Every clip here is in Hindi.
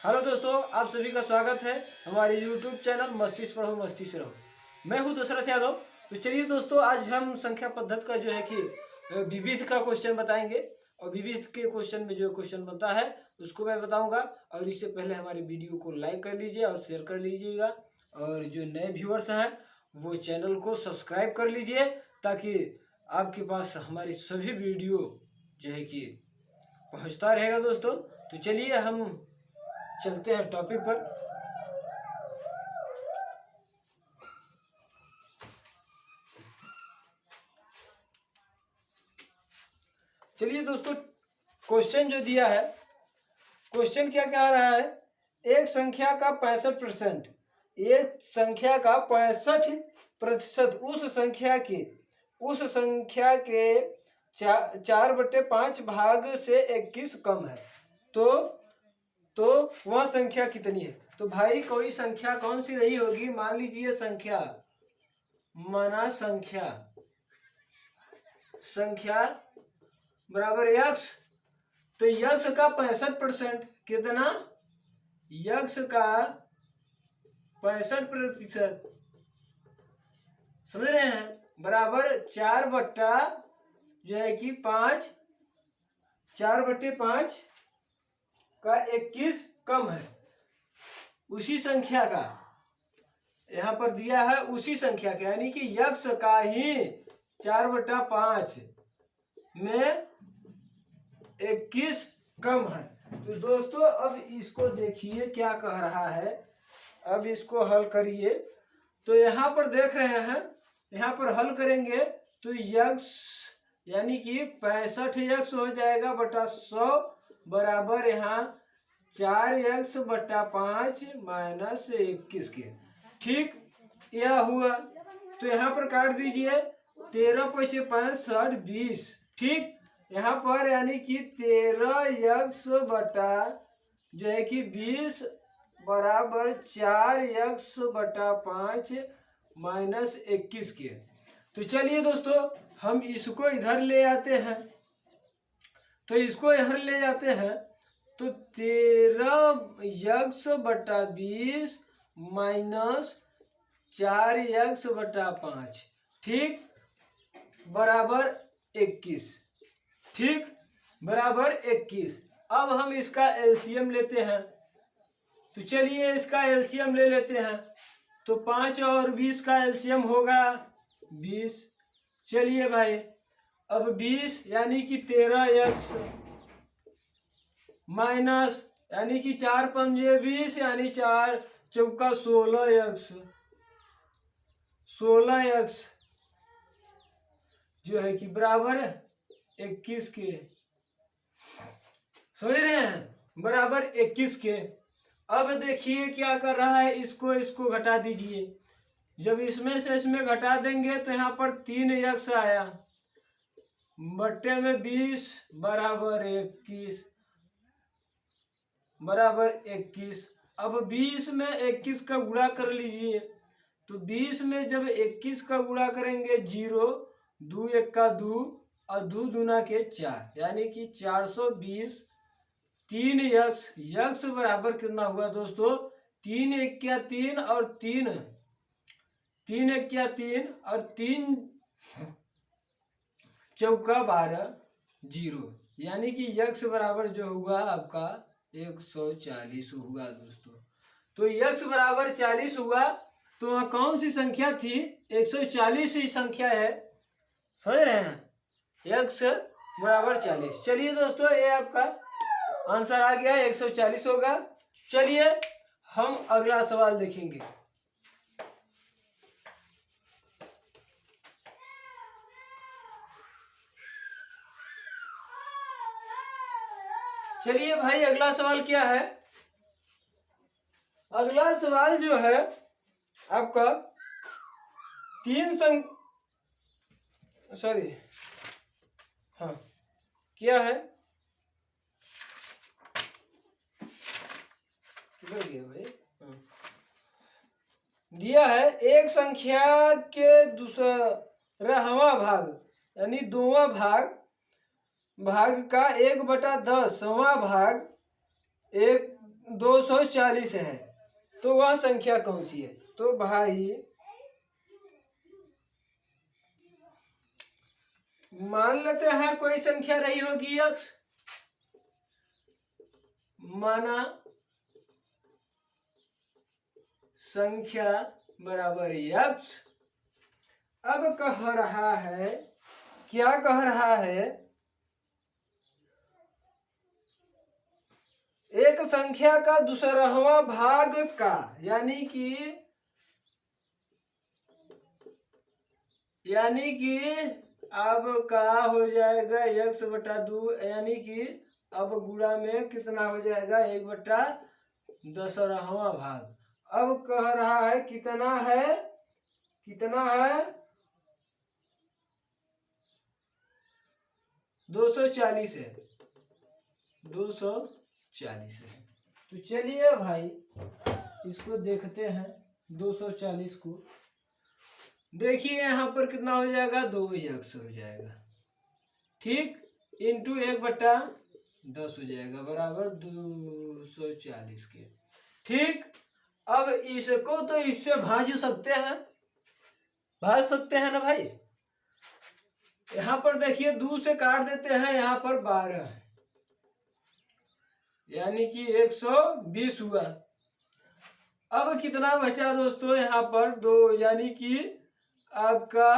हेलो दोस्तों, आप सभी का स्वागत है हमारे YouTube चैनल मस्ती से पढ़ो मस्ती से रहो। मैं हूं दशरथ यादव। तो चलिए दोस्तों, आज हम संख्या पद्धति का जो है कि विविध का क्वेश्चन बताएंगे और विविध के क्वेश्चन में जो क्वेश्चन बनता है उसको मैं बताऊंगा। और इससे पहले हमारे वीडियो को लाइक कर लीजिए और शेयर कर लीजिएगा, और जो नए व्यूअर्स हैं वो चैनल को सब्सक्राइब कर लीजिए ताकि आपके पास हमारी सभी वीडियो जो है कि पहुंचता रहेगा दोस्तों। तो चलिए हम चलते हैं टॉपिक पर। चलिए दोस्तों, क्वेश्चन जो दिया है, क्वेश्चन क्या कह रहा है, एक संख्या का 65%, एक संख्या का 65% उस संख्या के 4/5 भाग से 21 कम है। तो वह संख्या कितनी है? तो भाई कोई संख्या कौन सी नहीं होगी। मान लीजिए संख्या माना संख्या बराबर यक्स। तो यक्स का 65% कितना? यक्स का 65% समझ रहे हैं, बराबर 4/5 जो है कि 4/5 का 21 कम है। उसी संख्या का यहाँ पर दिया है, उसी संख्या का यानी कि यक्स का ही 4/5 में 21 कम है। तो दोस्तों अब इसको देखिए क्या कह रहा है, अब इसको हल करिए। तो यहाँ पर देख रहे हैं, यहाँ पर हल करेंगे तो यक्स यानी कि 65 यक्स हो जाएगा बटा 100 बराबर यहाँ 4x/5 माइनस 21 के। ठीक, यह हुआ। तो यहाँ पर काट दीजिए, 13×5 = 20। ठीक, यहाँ पर यानी कि 13x बटा जो है कि 20 बराबर 4x/5 माइनस 21 के। तो चलिए दोस्तों हम इसको इधर ले आते हैं। तो इसको इधर ले जाते हैं तो 13x/20 माइनस 4x/5 ठीक बराबर 21। ठीक बराबर 21। अब हम इसका एलसीएम लेते हैं। तो चलिए इसका एलसीएम ले लेते हैं। तो 5 और 20 का एलसीएम होगा 20। चलिए भाई, अब 20 यानी कि 13x माइनस यानी कि 4×5 = 20 यानी 4×4 = 16x जो है कि बराबर 21 के। समझ रहे हैं, बराबर 21 के। अब देखिए क्या कर रहा है, इसको घटा दीजिए। जब इसमें से इसमें घटा देंगे तो यहाँ पर 3x आया बट्टे में 20 बराबर 21। अब 20 में 21 का गुणा कर लीजिए। तो 20 में जब 21 का गुणा करेंगे 0, 2 × 1 = 2 और 2 दूना के 4 यानी कि 420। 3x बराबर कितना हुआ दोस्तों? 3 × 1 = 3 और 3 × 1 = 3 और 3 × 4 = 12 0 यानी कि x बराबर जो हुआ आपका 140 हुआ दोस्तों। तो x बराबर 40 हुआ। तो वह कौन सी संख्या थी? 140 ही संख्या है। समझ रहे हैं, x बराबर 40। चलिए दोस्तों ये आपका आंसर आ गया, 140 होगा। चलिए हम अगला सवाल देखेंगे। चलिए भाई अगला सवाल क्या है? अगला सवाल जो है आपका हाँ क्या है, किधर गया भाई? दिया है एक संख्या के दूसरा भाग यानी दोवां भाग का 1/10वां भाग 240 है, तो वह संख्या कौन सी है? तो भाई मान लेते हैं कोई संख्या रही होगी x, माना संख्या बराबर x। अब कह रहा है, क्या कह रहा है? एक संख्या का दूसरावां भाग का, यानी कि अब का हो जाएगा 1/2, यानी कि अब गुणा में कितना हो जाएगा? 1/10वां भाग। अब कह रहा है कितना है? 240 है, 240 है। तो चलिए भाई इसको देखते हैं। 240 को देखिए यहाँ पर कितना हो जाएगा? 2x हो जाएगा, ठीक, इंटू 1/10 हो जाएगा बराबर 240 के, ठीक। अब इसको तो इससे भाज सकते हैं ना भाई। यहाँ पर देखिए 2 से काट देते हैं, यहाँ पर 12, यानी कि 120 हुआ। अब कितना बचा दोस्तों? यहाँ पर 2, यानी कि आपका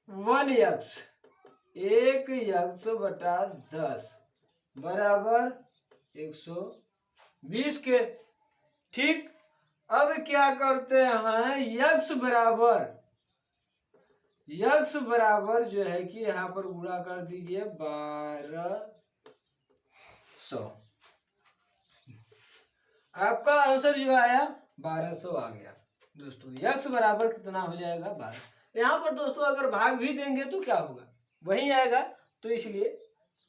1x 1x/10 बराबर 120 के, ठीक। अब क्या करते हैं? x बराबर जो है कि यहाँ पर गुणा कर दीजिए 1200। आपका आंसर जो आया 1200 आ गया दोस्तों। x बराबर कितना हो जाएगा? 12। यहाँ पर दोस्तों अगर भाग भी देंगे तो क्या होगा? वही आएगा, तो इसलिए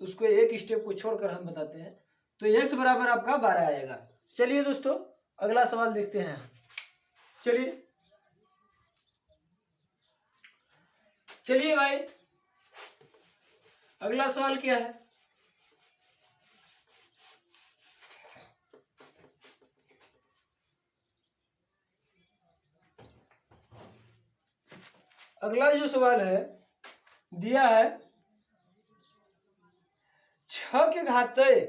उसको एक स्टेप को छोड़कर हम बताते हैं। तो x बराबर आपका 12 आएगा। चलिए दोस्तों अगला सवाल देखते हैं। चलिए भाई अगला सवाल क्या है? अगला जो सवाल है दिया है 6 के घाते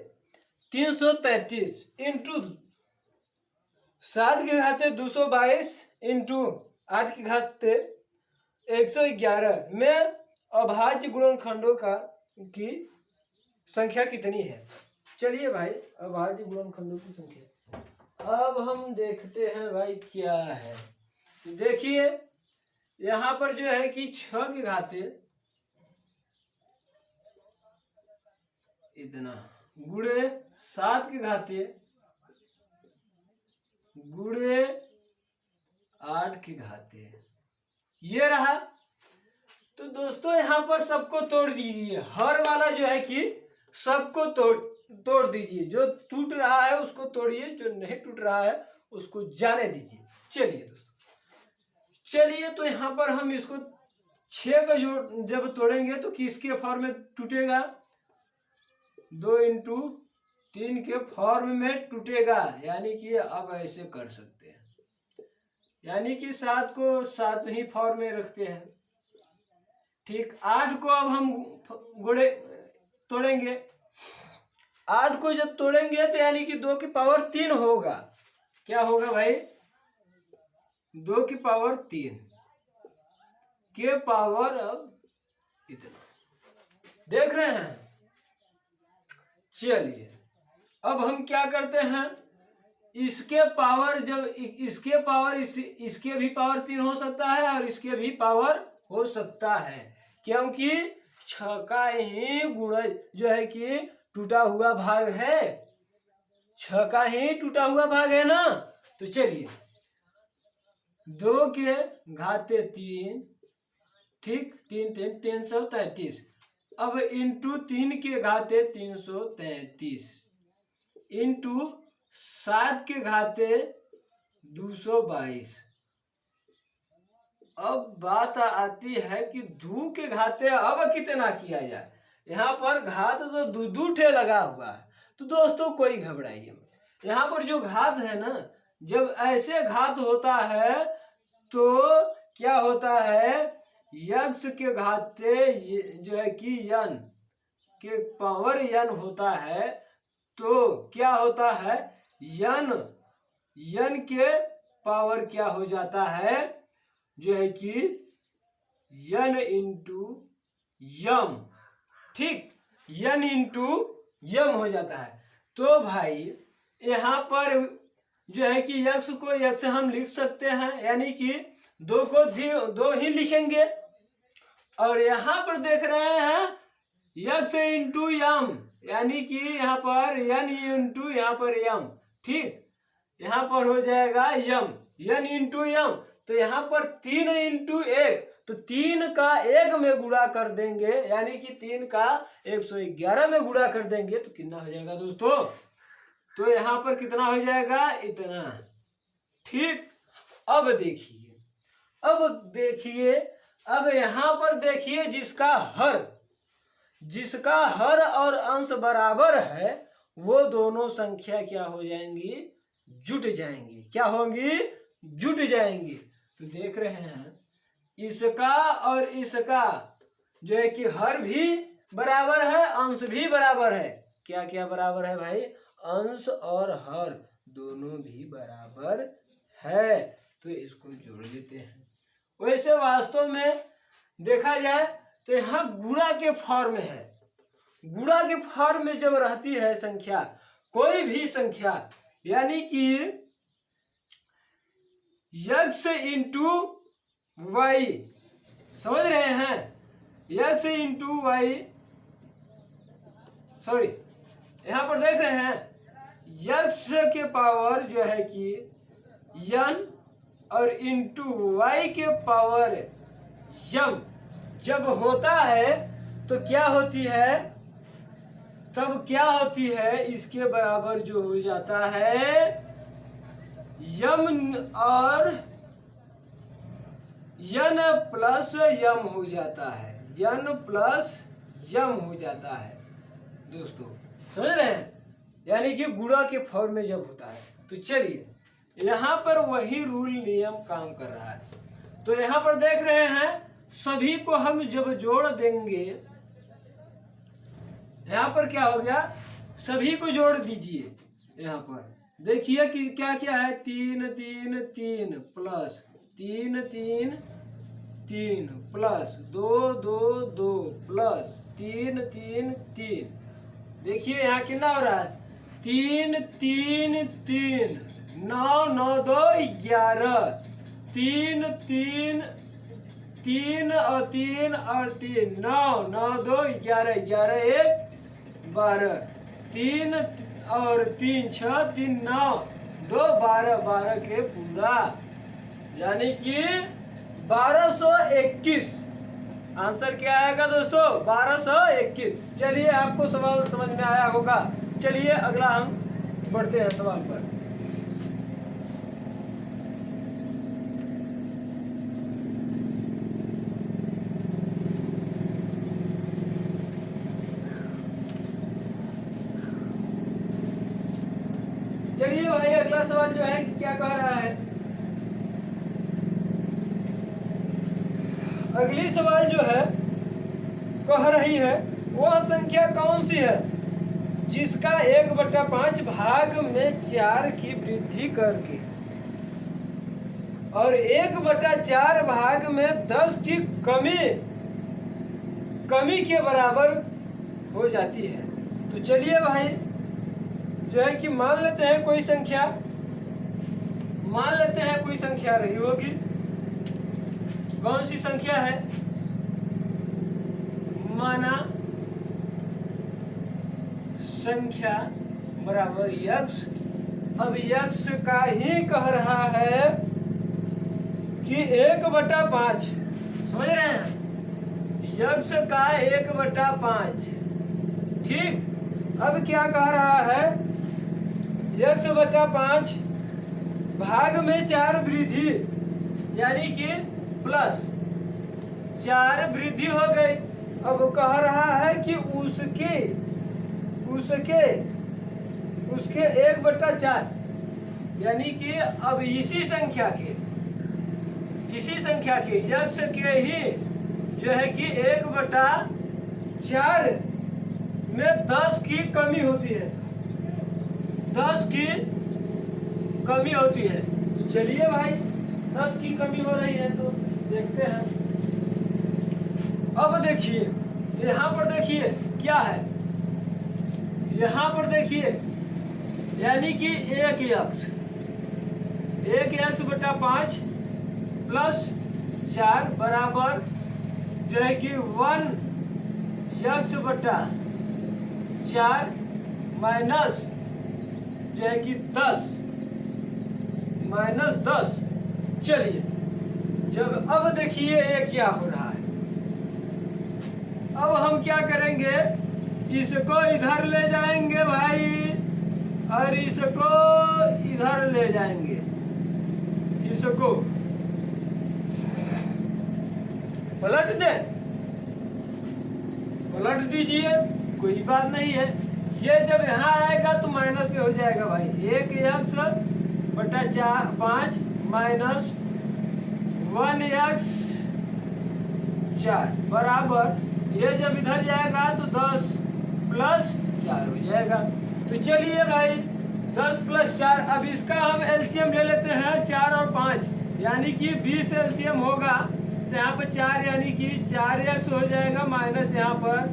333 इंटू 7 के घाते 222 इंटू 8 के घाते 111 में अभाज्य गुणनखंडों की संख्या कितनी है? चलिए भाई अभाज्य गुणनखंडों की संख्या अब हम देखते हैं भाई क्या है। देखिए यहाँ पर जो है कि 6 के घाते इतना गुणे 7 के घाते गुणे 8 के घाते, ये रहा। तो दोस्तों यहाँ पर सबको तोड़ दीजिए, हर वाला जो है कि सबको तोड़ दीजिए। जो टूट रहा है उसको तोड़िए, जो नहीं टूट रहा है उसको जाने दीजिए। चलिए दोस्तों, चलिए तो यहाँ पर हम इसको 6 का जो जब तोड़ेंगे तो किसके फॉर्म में टूटेगा? 2 इंटू 3 के फॉर्म में टूटेगा, यानी कि अब ऐसे कर सकते हैं, यानी कि 7 को 7 ही फॉर्म में रखते हैं, ठीक। 8 को अब हम तोड़ेंगे। 8 को जब तोड़ेंगे तो यानी कि 2 की पावर 3 होगा। क्या होगा भाई? 2 की पावर 3 के पावर अब इतना, देख रहे हैं। चलिए अब हम क्या करते हैं? इसके पावर जब इसके पावर इसके भी पावर 3 हो सकता है और इसके भी पावर हो सकता है, क्योंकि 6 का ही गुणा जो है कि टूटा हुआ भाग है, 6 का ही टूटा हुआ भाग है ना। तो चलिए 2 के घाते 3, ठीक, 3 3 333। अब इंटू 3 के घाते 333 इंटू 7 के घाते 222। अब बात आती है कि 2 के घाते अब कितना किया जाए। यहाँ पर घात तो 2 ठे लगा हुआ है, तो दोस्तों कोई घबराइए मत। यहाँ पर जो घात है ना, जब ऐसे घात होता है तो क्या होता है, यक्ष के घात से जो है कि यन के पावर यन होता है, तो क्या होता है, यन के पावर क्या हो जाता है, जो है कि यन इंटू यम, ठीक, यन इंटू यम हो जाता है। तो भाई यहाँ पर जो है कि यक्ष को यक्ष हम लिख सकते हैं, यानी कि दो को दो ही लिखेंगे, और यहाँ पर देख रहे हैं यक्ष इंटू यम, यानी कि यहाँ पर यन इंटू यहाँ पर यम, ठीक, यहाँ पर हो जाएगा यम, यन इंटू यम। तो यहाँ पर 3 इंटू 1, तो 3 का 1 में गुणा कर देंगे, यानी कि 3 का 111 में गुणा कर देंगे, तो कितना हो जाएगा दोस्तों, तो यहाँ पर कितना हो जाएगा, इतना, ठीक। अब देखिए, अब यहाँ पर देखिए जिसका हर और अंश बराबर है, वो दोनों संख्या क्या हो जाएंगी, जुट जाएंगी। क्या होंगी, जुट जाएंगी। तो देख रहे हैं इसका और इसका जो है कि हर भी बराबर है, अंश भी बराबर है। क्या क्या बराबर है भाई, अंश और हर दोनों भी बराबर है, तो इसको जोड़ देते हैं। वैसे वास्तव में देखा जाए तो यहाँ गुणा के फॉर्म में है, गुणा के फॉर्म में जब रहती है संख्या, कोई भी संख्या, यानी कि यक्ष इंटू वाई, समझ रहे हैं, यक्ष इंटू वाई, सॉरी, यहाँ पर देख रहे हैं यक्ष के पावर जो है कि यन और इंटू वाई के पावर यम जब होता है तो क्या होती है, तब क्या होती है, इसके बराबर जो हो जाता है यम और यन प्लस यम हो जाता है, यन प्लस यम हो जाता है दोस्तों, समझ रहे हैं, यानी कि गुणा के फॉर्म में जब होता है। तो चलिए यहाँ पर वही रूल नियम काम कर रहा है। तो यहाँ पर देख रहे हैं सभी को हम जब जोड़ देंगे, यहाँ पर क्या हो गया, सभी को जोड़ दीजिए। यहाँ पर देखिए कि क्या क्या है, 3 3 3 प्लस 3 3 3 प्लस 2 2 2 प्लस 3 3 3। देखिए यहाँ कितना हो रहा है, 3 3 3 9 9 2 11, 3 3 3 और 3 और 3 9 9 2 11 11 1 12, 3 और 3 6 3 9 2 12 12 के पूरा, यानी कि 1221। आंसर क्या आएगा दोस्तों, 1221। चलिए आपको सवाल समझ में आया होगा। चलिए अगला हम बढ़ते हैं सवाल पर। चलिए भाई अगला सवाल जो है क्या कह रहा है, अगली सवाल जो है कह रही है वह संख्या कौन सी है जिसका 1/5 भाग में 4 की वृद्धि करके और 1/4 भाग में 10 की कमी के बराबर हो जाती है। तो चलिए भाई जो है कि मान लेते हैं कोई संख्या, रही होगी। कौन सी संख्या है, माना संख्या बराबर यक्ष। अब यक्ष का ही कह रहा है कि 1/5, समझ रहे हैं, यक्ष का 1/5, ठीक। अब क्या कह रहा है, यक्ष/5 भाग में 4 वृद्धि, यानी कि प्लस 4 वृद्धि हो गई। अब कह रहा है कि उसके इसके 1/4, यानी कि अब इसी संख्या के यक्ष के ही जो है कि 1/4 में 10 की कमी होती है, 10 की कमी होती है। तो चलिए भाई 10 की कमी हो रही है तो देखते हैं। अब देखिए यहाँ पर देखिए क्या है, यहाँ पर देखिए यानी कि 1x/5 प्लस 4 बराबर जो है कि 1x/4 माइनस जो है कि 10 -10। चलिए जब अब देखिए ये क्या हो रहा है, अब हम क्या करेंगे, इसको इधर ले जाएंगे भाई और इसको इधर ले जाएंगे, इसको पलट दीजिए, कोई बात नहीं है। ये जब यहाँ आएगा तो माइनस पे हो जाएगा भाई, 1x/5 माइनस 1x/4 बराबर, ये जब इधर जाएगा तो 10 + 4 हो जाएगा। तो चलिए भाई 10 + 4, अब इसका हम एलसीएम ले लेते हैं 4 और 5, यानी कि 20 एलसीएम होगा। तो यहाँ पर 4 यानी कि 4x हो जाएगा, माइनस यहाँ पर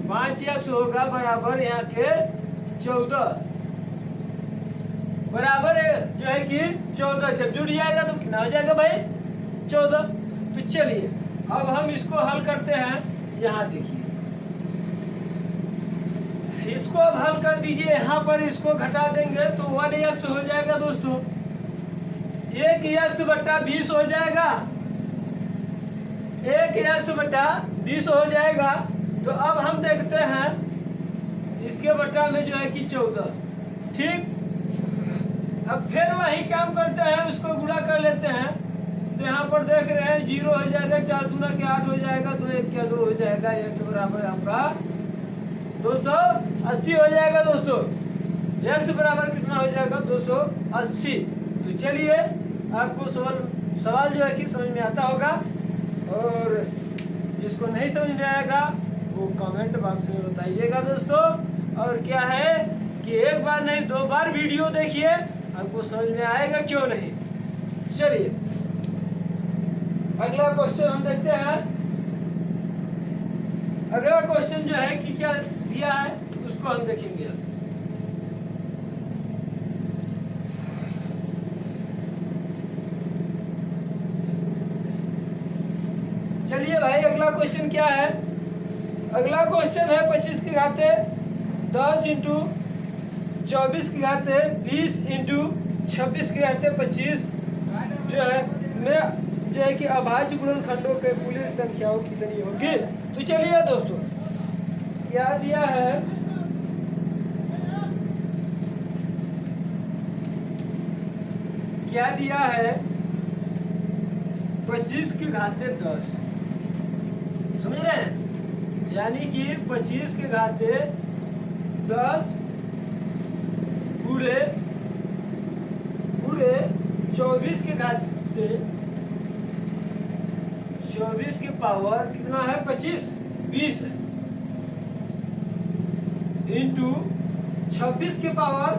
5x होगा बराबर यहाँ के 14 बराबर जो है कि 14। जब जुड़ जाएगा तो कितना हो जाएगा भाई 14। तो चलिए अब हम इसको हल करते हैं। यहाँ देखिए इसको अब हल कर दीजिए, यहाँ पर इसको घटा देंगे तो 1x हो जाएगा दोस्तों, 1x/20 हो जाएगा, 1x/20 हो जाएगा। तो अब हम देखते हैं इसके बटा में जो है कि 14, ठीक। अब फिर वही काम करते हैं, उसको गुणा कर लेते हैं। तो यहाँ पर देख रहे हैं 0 हो जाएगा, 4 दूना के 8 हो जाएगा, 2 1 के 2 हो जाएगा, x बराबर आपका 280 हो जाएगा दोस्तों। x बराबर कितना हो जाएगा 280। तो चलिए आपको सवाल जो है कि समझ में आता होगा, और जिसको नहीं समझ में आएगा वो कमेंट बॉक्स में बताइएगा दोस्तों। और क्या है कि एक बार नहीं 2 बार वीडियो देखिए, आपको समझ में आएगा क्यों नहीं। चलिए अगला क्वेश्चन हम देखते हैं। अगला क्वेश्चन जो है कि क्या दिया है उसको हम देखेंगे। चलिए भाई अगला क्वेश्चन क्या है, अगला क्वेश्चन है 25 की घाते 10 × 24 की घाते 20 × 26 की घाते 25 जो है कि अभाज्य गुणनखंडों के कुल संख्याओं कितनी होगी। तो चलिए दोस्तों क्या दिया है, क्या दिया है 25 की घाते 10, समझ रहे हैं, यानी कि 25 के घाते 10 पूरे 24 के घाते 24 की पावर कितना है 25 20 है, इंटू 26 के पावर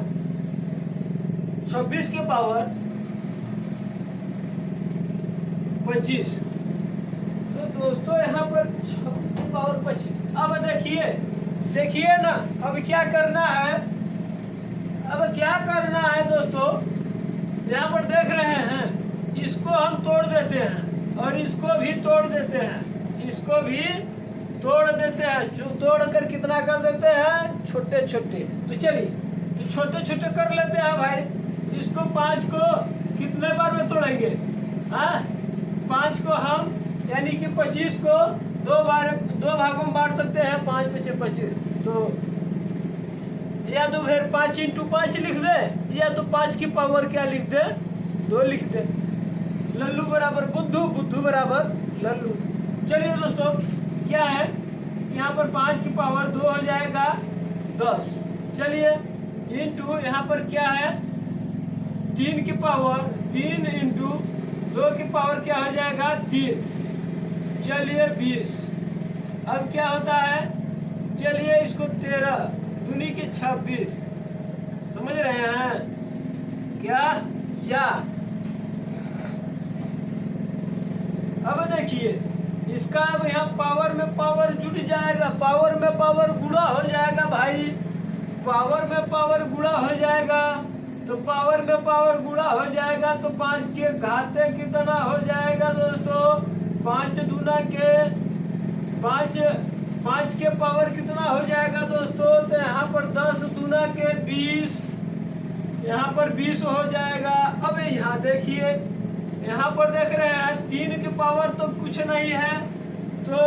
25। तो दोस्तों यहाँ पर 26 की पावर 25। अब देखिए ना, अब क्या करना है दोस्तों, यहाँ पर देख रहे हैं, इसको हम तोड़ देते हैं और इसको भी तोड़ देते हैं, इसको भी तोड़ देते हैं, जो तोड़ कर कितना कर देते हैं छोटे छोटे। तो चलिए तो छोटे छोटे कर लेते हैं भाई। इसको 5 को कितने बार में तोड़ेंगे, हाँ 5 को हम यानी कि 25 को 2 भागों में बांट सकते हैं, 5 × 25। तो या तो फिर 5 × 5 लिख दे, या तो 5 की पावर क्या लिख दे 2 लिख दे। लल्लू बराबर बुद्धू, बुद्धू बराबर लल्लू। चलिए दोस्तों क्या है, यहाँ पर 5 की पावर 2 हो जाएगा 10। चलिए इंटू यहाँ पर क्या है 3 की पावर 3 इंटू 2 की पावर क्या हो जाएगा 3, चलिए 20। अब क्या होता है, चलिए इसको 13 दूनी की 26, समझ रहे हैं क्या? या अब देखिए इसका अब यहाँ पावर में पावर जुट जाएगा, पावर में पावर गुणा हो जाएगा भाई, पावर में पावर गुणा हो जाएगा, तो पावर में पावर गुणा हो जाएगा तो 5 के घाते कितना हो जाएगा दोस्तों, 5 दूना के 5 के पावर कितना हो जाएगा दोस्तों, तो यहाँ पर 10 दूना के 20, यहाँ पर 20 हो जाएगा। अब यहाँ देखिए, यहाँ पर देख रहे हैं 3 के पावर तो कुछ नहीं है, तो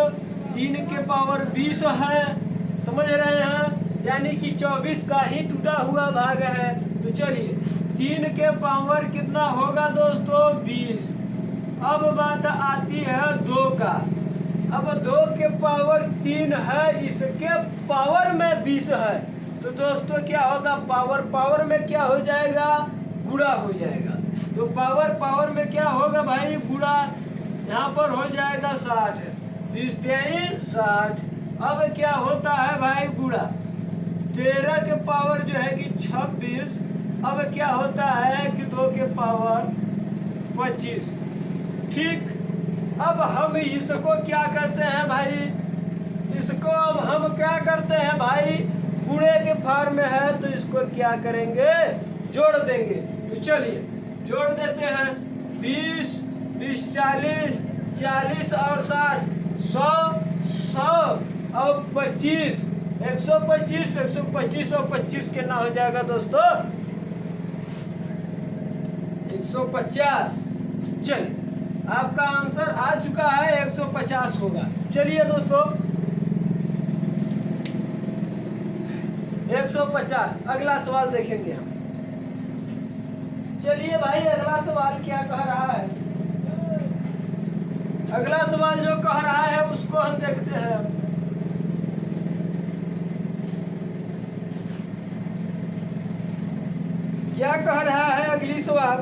3 के पावर 20 है, समझ रहे हैं, यानी कि 24 का ही टूटा हुआ भाग है। तो चलिए 3 के पावर कितना होगा दोस्तों 20। अब बात आती है 2 का, अब 2 के पावर 3 है, इसके पावर में 20 है, तो दोस्तों क्या होगा, पावर में क्या हो जाएगा, गुणा हो जाएगा। तो पावर में क्या होगा भाई, गुणा, यहाँ पर हो जाएगा 60, 20 23 60। अब क्या होता है भाई गुणा, 13 के पावर जो है कि 26, अब क्या होता है कि 2 के पावर 25। ठीक, अब हम इसको क्या करते हैं भाई, इसको अब हम क्या करते हैं भाई, गुणे के फॉर्म में है तो इसको क्या करेंगे, जोड़ देंगे। तो चलिए जोड़ देते हैं, 20 20 40, 40 और 60 100 100 और 25 125, 125 और 25 कितना हो जाएगा दोस्तों 150। चलिए आपका आंसर आ चुका है, 150 होगा। चलिए दोस्तों 150, अगला सवाल देखेंगे हम। चलिए भाई अगला सवाल क्या कह रहा है, अगला सवाल जो कह रहा है उसको हम देखते हैं। क्या कह रहा है अगली सवाल,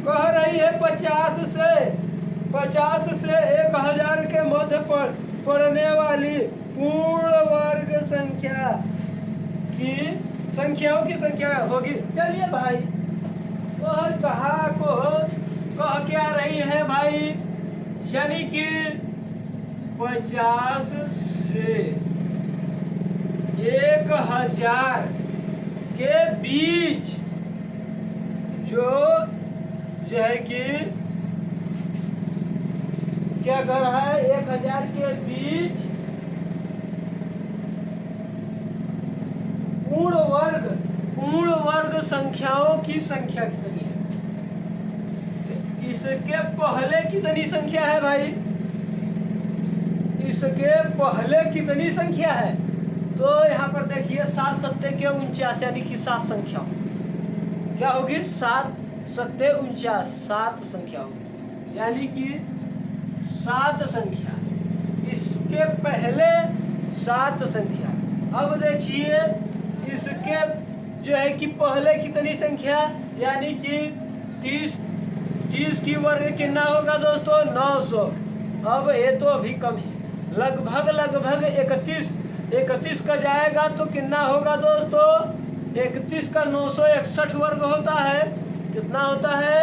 कह रही है 50 से 1000 के मध्य पर पड़ने वाली पूर्ण वर्ग संख्या की संख्याओं की संख्या होगी। चलिए भाई कह क्या रही है भाई, यानी कि 50 से 1000 के बीच जो है कि क्या कर रहा है, 1000 के बीच पूर्ण वर्ग संख्याओं की संख्या कितनी है, तो इसके पहले कितनी संख्या है भाई, इसके पहले कितनी संख्या है, तो यहाँ पर देखिए 7 सत्ते के 49, यानी कि 7 संख्या क्या होगी, 7 सत्ते 49, 7 संख्या होगी, यानी कि 7 संख्या, इसके पहले 7 संख्या। अब देखिए इसके जो है कि पहले कितनी संख्या, यानी कि 30 की वर्ग कितना होगा दोस्तों 900। अब ये तो अभी कम ही, लगभग 31 का जाएगा तो कितना होगा दोस्तों, 31 का 961 वर्ग होता है, कितना होता है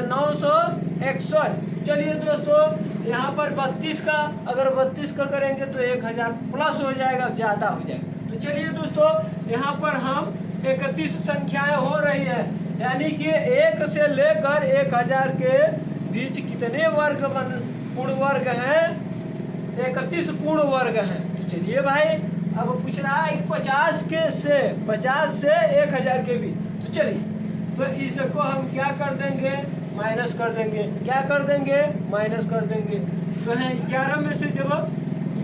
961। चलिए दोस्तों यहाँ पर 32 का, अगर 32 का करेंगे तो 1000 प्लस हो जाएगा, ज़्यादा हो जाएगा। तो चलिए दोस्तों यहाँ पर हम 31 संख्याएं हो रही है, यानी कि 1 से लेकर 1000 के बीच कितने वर्ग पूर्ण वर्ग हैं, 31 पूर्ण वर्ग हैं। तो चलिए भाई अब पूछ रहा है 50 से 1000 के बीच, तो चलिए तो इसको हम क्या कर देंगे, माइनस कर देंगे, क्या कर देंगे, माइनस कर देंगे। तो है 11 में से जब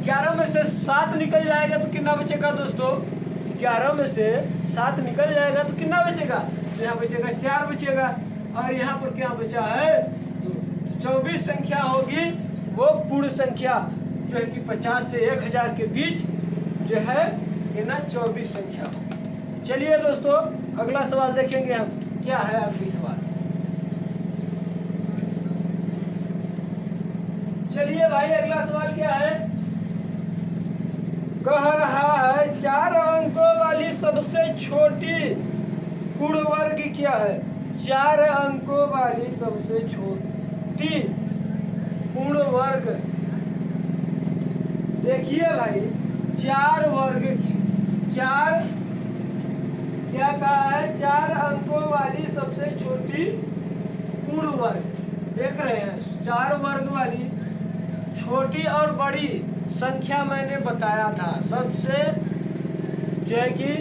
11 में से 7 निकल जाएगा तो कितना बचेगा दोस्तों, 11 में से 7 निकल जाएगा तो कितना बचेगा, तो यहाँ बचेगा 4 बचेगा, और यहाँ पर क्या बचा है 24 संख्या होगी वो पूर्ण संख्या जो है कि 50 से 1000 के बीच जो है ये ना 24 संख्या होगी। चलिए दोस्तों अगला सवाल देखेंगे हम, क्या है अगली सवाल। चलिए भाई अगला सवाल क्या है, कह रहा है 4 अंकों वाली सबसे छोटी पूर्ण वर्ग क्या है। 4 अंकों वाली सबसे छोटी पूर्ण वर्ग, देखिए भाई 4 वर्ग की, 4 क्या कहा है, 4 अंकों वाली सबसे छोटी पूर्ण वर्ग। देख रहे हैं 4 वर्ग वाली छोटी और बड़ी संख्या मैंने बताया था। सबसे जो है कि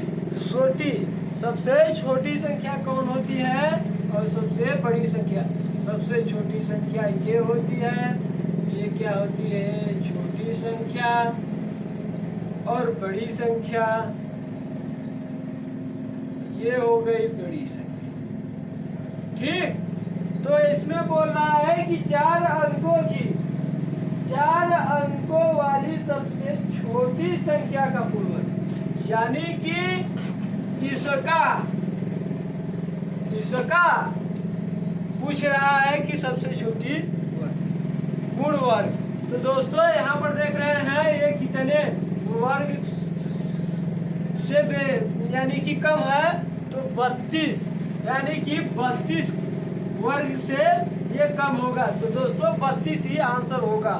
सबसे छोटी संख्या कौन होती है और सबसे बड़ी संख्या। सबसे छोटी संख्या ये होती है, ये क्या होती है, छोटी संख्या, और बड़ी संख्या ये हो गई बड़ी संख्या। ठीक, तो इसमें बोल रहा है कि 4 अंकों वाली सबसे छोटी संख्या का पूर्ण वर्ग, यानी कि इसका पूछ रहा है कि सबसे छोटी पूर्ण वर्ग। तो दोस्तों यहाँ पर देख रहे हैं ये कितने वर्ग से यानी कि कम है, तो 32, यानी कि 32 वर्ग से ये कम होगा। तो दोस्तों 32 ही आंसर होगा।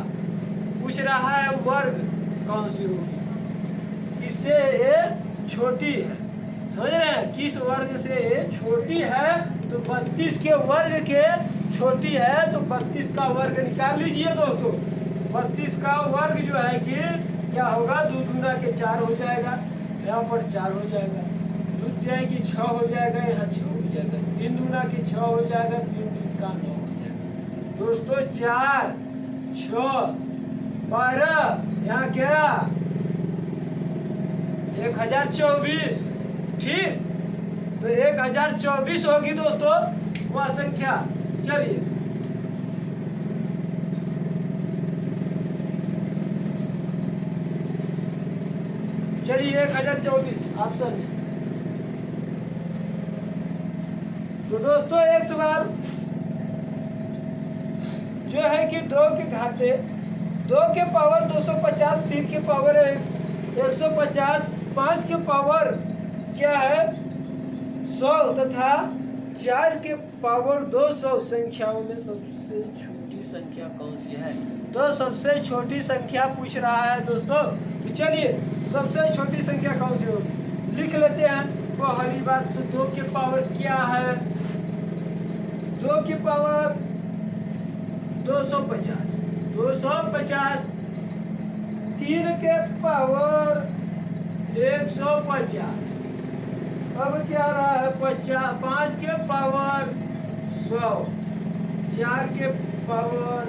पूछ रहा है वर्ग कौन सी होगी, किससे ये छोटी है, समझ रहे हैं, किस वर्ग से ये छोटी है। तो 32 के वर्ग के छोटी है, तो 32 का वर्ग निकाल लीजिए दोस्तों। 32 का वर्ग जो है कि क्या होगा, 2 दूना के 4 हो जाएगा, यहाँ पर 4 हो जाएगा, 2 चाहे कि 6 हो जाएगा, यहाँ 6 हो जाएगा, 3 दूना के 6 हो जाएगा, 3 3 का 9 हो जाएगा। दोस्तों 4 6 12, यहाँ क्या 1024। ठीक, तो 1024 होगी दोस्तों वह संख्या। चलिए चलिए 1024 ऑप्शन। तो दोस्तों एक सवाल जो है कि 2 के घाते 2 के पावर 250, 3 के पावर 150, 5 के पावर क्या है 100 तथा 4 के पावर 200 संख्याओं में सबसे छोटी संख्या कौन सी है। तो सबसे छोटी संख्या पूछ रहा है दोस्तों। तो चलिए सबसे छोटी संख्या कौन सी होगी लिख लेते हैं। पहली बात तो 2 के पावर क्या है, 2 के पावर 250, 250, 3 के पावर 150, अब क्या रहा है 50, 5 के पावर 100, 4 के पावर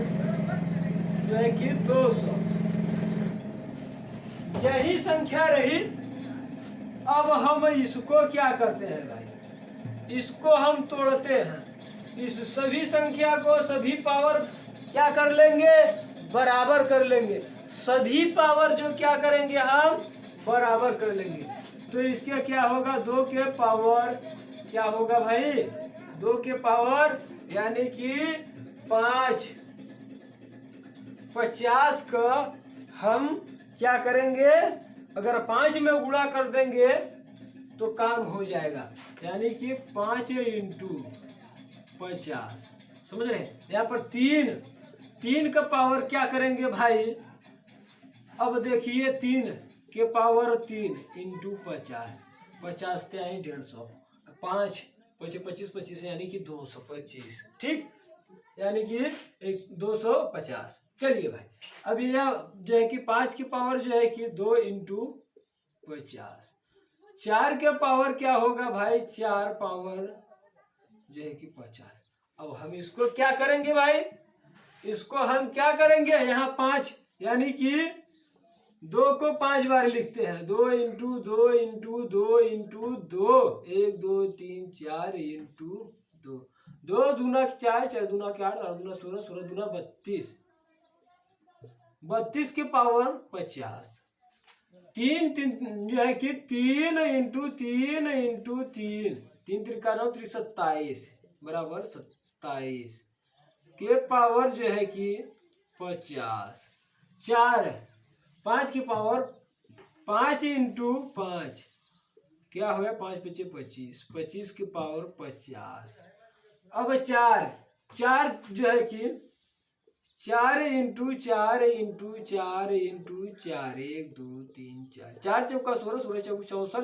जो है कि 200, यही संख्या रही। अब हम इसको क्या करते हैं भाई, इसको हम तोड़ते हैं, इस सभी संख्या को सभी पावर क्या कर लेंगे, बराबर कर लेंगे। सभी पावर जो क्या करेंगे हम बराबर कर लेंगे। तो इसके क्या होगा 2 के पावर क्या होगा भाई, 2 के पावर यानी कि 5, 50 का हम क्या करेंगे, अगर 5 में गुणा कर देंगे तो काम हो जाएगा, यानी कि 5 × 50, समझ रहे हैं। यहाँ पर 3 का पावर क्या करेंगे भाई, अब देखिए 3 के पावर 3 × 50, 50 त्याई 150, 5 25 25 यानी कि 225। ठीक, यानी कि 250। चलिए भाई अब यह जो है कि 5 की पावर जो है कि 2 × 50, 4 के पावर क्या होगा भाई, 4 पावर जो है कि 50। अब हम इसको क्या करेंगे भाई, इसको हम क्या करेंगे, यहाँ 5 यानी कि 2 को 5 बार लिखते हैं, 2 × 2 × 2 × 2, 1 2 3 4 × 2, 2 दूना 4, 4 दूना 8, 8 दूना 16, 16 दूना 32, 32 के पावर 50, तीन तीन जो है कि 3 इंटू 3 इंटू 3, 3×3 = 27 बराबर 27 के पावर जो है कि 50। 4 5 की पावर 5 इंटू 5 क्या हो गया, 5 × 5 = 25, 25 की पावर 50। अब 4 जो है कि 4 इंटू 4 इंटू 4 इंटू 4, 1 2 3 4, 4 चौका 16, 16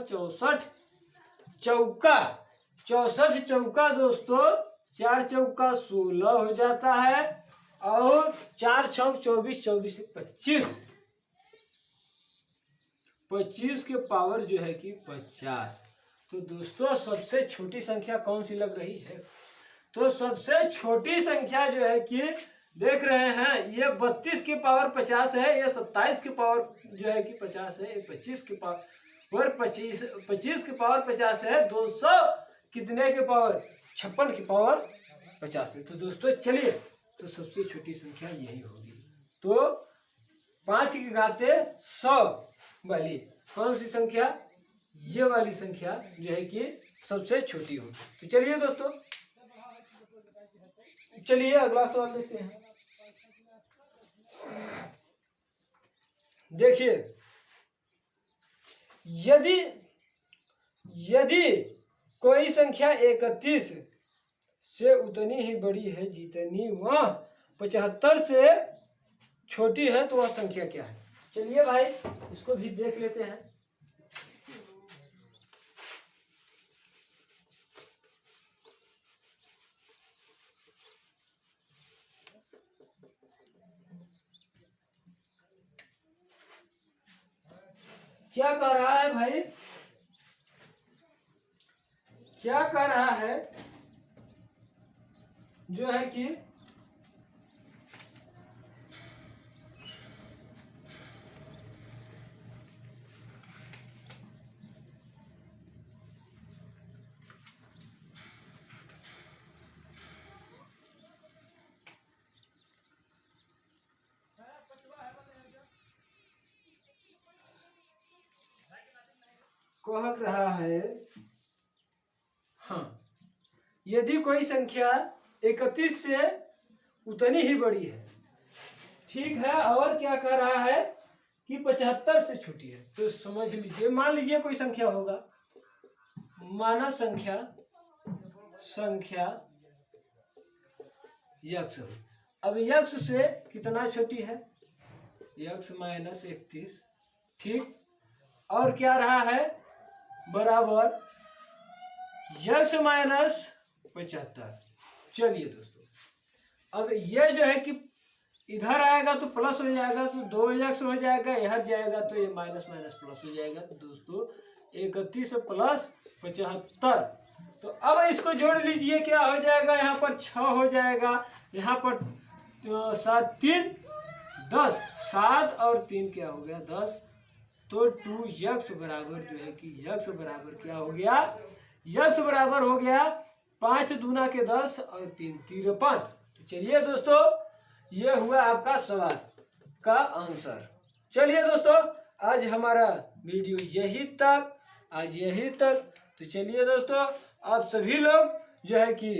चौका 64, 64 चौका दोस्तों, 4 चौका 16 हो जाता है और 4 छक 24, 24 से 25, 25 के पावर जो है कि 50। तो दोस्तों सबसे छोटी संख्या कौन सी लग रही है? तो सबसे छोटी संख्या जो है कि देख रहे हैं, ये 32 की पावर 50 है, ये 27 की पावर जो है कि 50 है, ये 25 की पावर 25 की पावर 50 है, 200 कितने के पावर 56 की पावर 50 है। तो दोस्तों चलिए, तो सबसे छोटी संख्या यही होगी। तो 5 की घाते 100 वाली कौन सी संख्या? ये वाली संख्या जो है कि सबसे छोटी होगी। तो चलिए दोस्तों, चलिए अगला सवाल देखते हैं। देखिए, यदि कोई संख्या 31 से उतनी ही बड़ी है जितनी वह 75 से छोटी है, तो वह संख्या क्या है? चलिए भाई इसको भी देख लेते हैं। क्या कह रहा है भाई? क्या कह रहा है जो है कि कह रहा है, हाँ, यदि कोई संख्या 31 से उतनी ही बड़ी है, ठीक है, और क्या कह रहा है कि 75 से छोटी है, तो समझ लीजिए, मान लीजिए कोई संख्या होगा, माना संख्या यक्ष हो। अब यक्ष से कितना छोटी है? यक्ष -31, ठीक, और क्या रहा है बराबर यक्ष -75। चलिए दोस्तों, अब ये जो है कि इधर आएगा तो प्लस हो जाएगा, तो 2 हो जाएगा, इधर जाएगा तो ये माइनस माइनस प्लस हो जाएगा। तो दोस्तों 31 + 75, तो अब इसको जोड़ लीजिए, क्या हो जाएगा, यहाँ पर 6 हो जाएगा, यहाँ पर 7 3 10, 7 और 3 क्या हो गया 10। तो 2x बराबर जो है कि x बराबर क्या हो गया, x बराबर हो गया 5 दूना के 10 और 3 53। तो चलिए दोस्तों, ये हुआ आपका सवाल का आंसर। चलिए दोस्तों, आज हमारा वीडियो यही तक। तो चलिए दोस्तों, आप सभी लोग जो है कि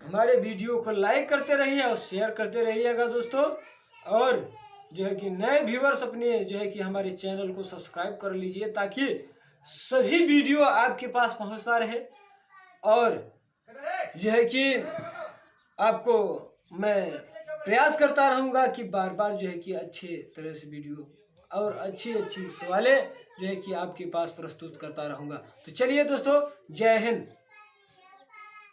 हमारे वीडियो को लाइक करते रहिए और शेयर करते रहिएगा दोस्तों, और जो है कि नए व्यूअर्स अपने जो है कि हमारे चैनल को सब्सक्राइब कर लीजिए, ताकि सभी वीडियो आपके पास पहुंचता रहे, और जो है कि आपको मैं प्रयास करता रहूंगा कि बार बार जो है कि अच्छे तरह से वीडियो और अच्छी सवालें जो है कि आपके पास प्रस्तुत करता रहूंगा। तो चलिए दोस्तों, जय हिंद।